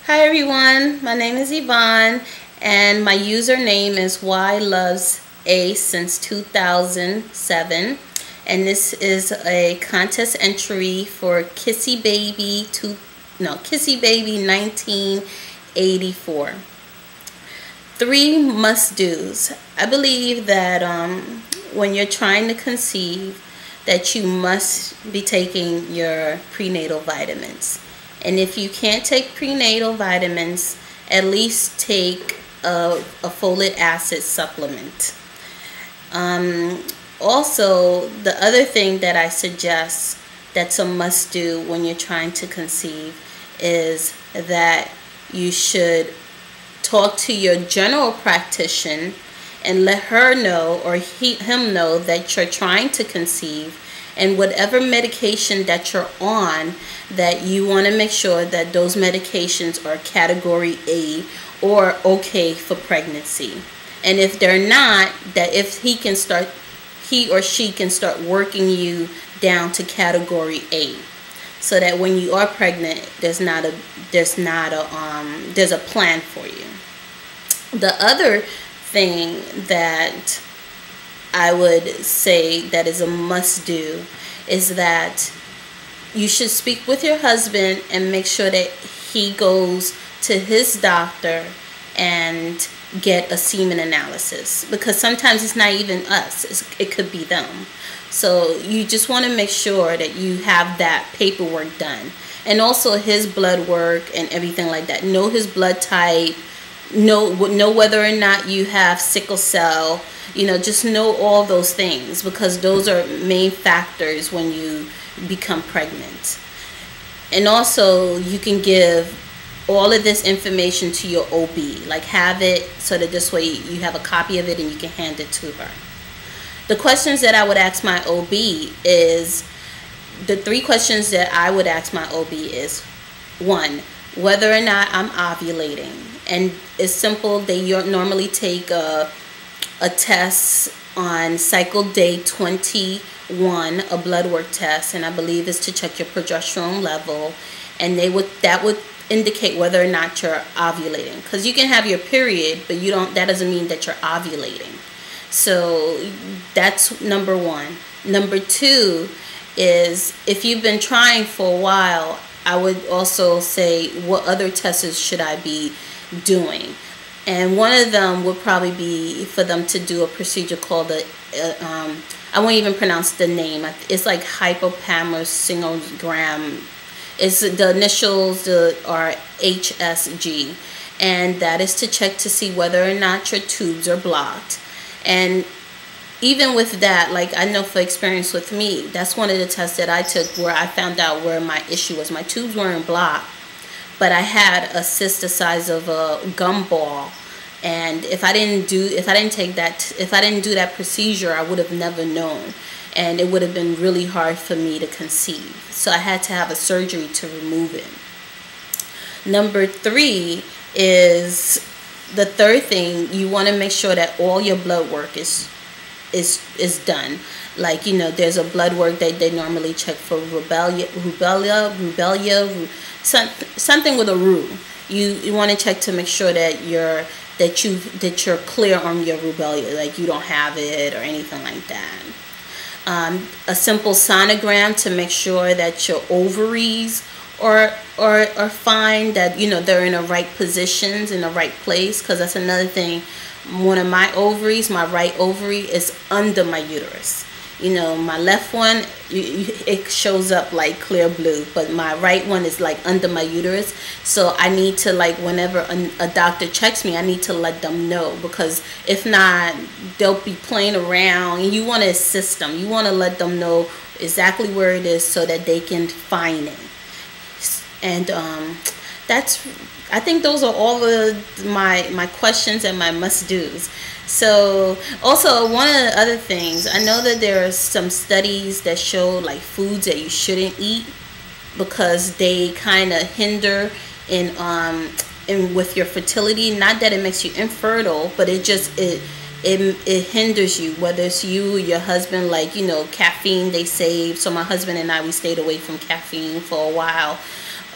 Hi everyone, my name is Yvonne and my username is YLovesA since 2007, and this is a contest entry for Kissy Baby Kissy Baby 1984. 3 must-dos. I believe that when you're trying to conceive, that you must be taking your prenatal vitamins. And if you can't take prenatal vitamins, at least take a folic acid supplement. Also, the other thing that I suggest that's a must-do when you're trying to conceive is that you should talk to your general practitioner and let her know or him know that you're trying to conceive, and whatever medication that you're on, that you want to make sure that those medications are category A or okay for pregnancy. And if they're not, that if he or she can start working you down to category A, so that when you are pregnant, there's a plan for you. The other thing that I would say that is a must-do is that you should speak with your husband and make sure that he goes to his doctor and get a semen analysis, because sometimes it's not even us, it could be them. So you just want to make sure that you have that paperwork done, and also his blood work and everything like that. Know his blood type, know whether or not you have sickle cell. Just know all those things, because those are main factors when you become pregnant. And also, you can give all of this information to your OB, like have it so that this way you have a copy of it and you can hand it to her. The questions that I would ask my OB is, the 3 questions that I would ask my OB is, 1, whether or not I'm ovulating. And it's simple. They normally take a test on cycle day 21, a blood work test, and I believe it's to check your progesterone level, and that would indicate whether or not you're ovulating, because you can have your period, but that doesn't mean that you're ovulating. So that's number 1. Number 2 is, if you've been trying for a while, I would also say, what other tests should I be doing? And one of them would probably be for them to do a procedure called I won't even pronounce the name. It's like hypopamersingogram. It's the initials are HSG, and that is to check to see whether or not your tubes are blocked. And even with that, like, I know for experience with me, that's one of the tests that I took where I found out where my issue was. My tubes weren't blocked, but I had a cyst the size of a gumball, and if I didn't do that procedure, I would have never known, and it would have been really hard for me to conceive. So I had to have a surgery to remove it. Number 3 is, the third thing, you want to make sure that all your blood work is done. Like, there's a blood work that they normally check for rubella, something with a ru. You want to check to make sure that you're clear on your rubella, like you don't have it or anything like that. A simple sonogram to make sure that your ovaries are fine, that they're in the right positions, in the right place, because that's another thing. One of my ovaries, my right ovary, is under my uterus. My left one, it shows up like clear blue, but my right one is like under my uterus. So I need to, like, whenever a doctor checks me, I need to let them know, because if not, they'll be playing around, and you want to assist them. You want to let them know exactly where it is so that they can find it. And I think those are all of my questions and my must-dos. So also, one of the other things, I know that there are some studies that show like foods that you shouldn't eat, because they kind of hinder in with your fertility. Not that it makes you infertile, but it hinders you, whether it's you or your husband. Like, caffeine, they say. So my husband and I, we stayed away from caffeine for a while.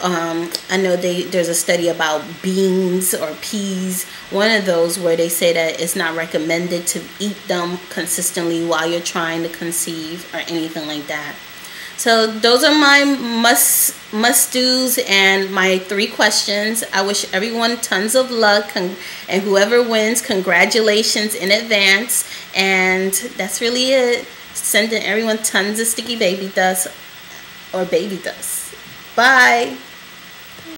I know there's a study about beans or peas, one of those, where they say that it's not recommended to eat them consistently while you're trying to conceive or anything like that. So those are my must do's and my 3 questions. I wish everyone tons of luck, and whoever wins, congratulations in advance. And that's really it. Sending everyone tons of sticky baby dust or baby dust. Bye.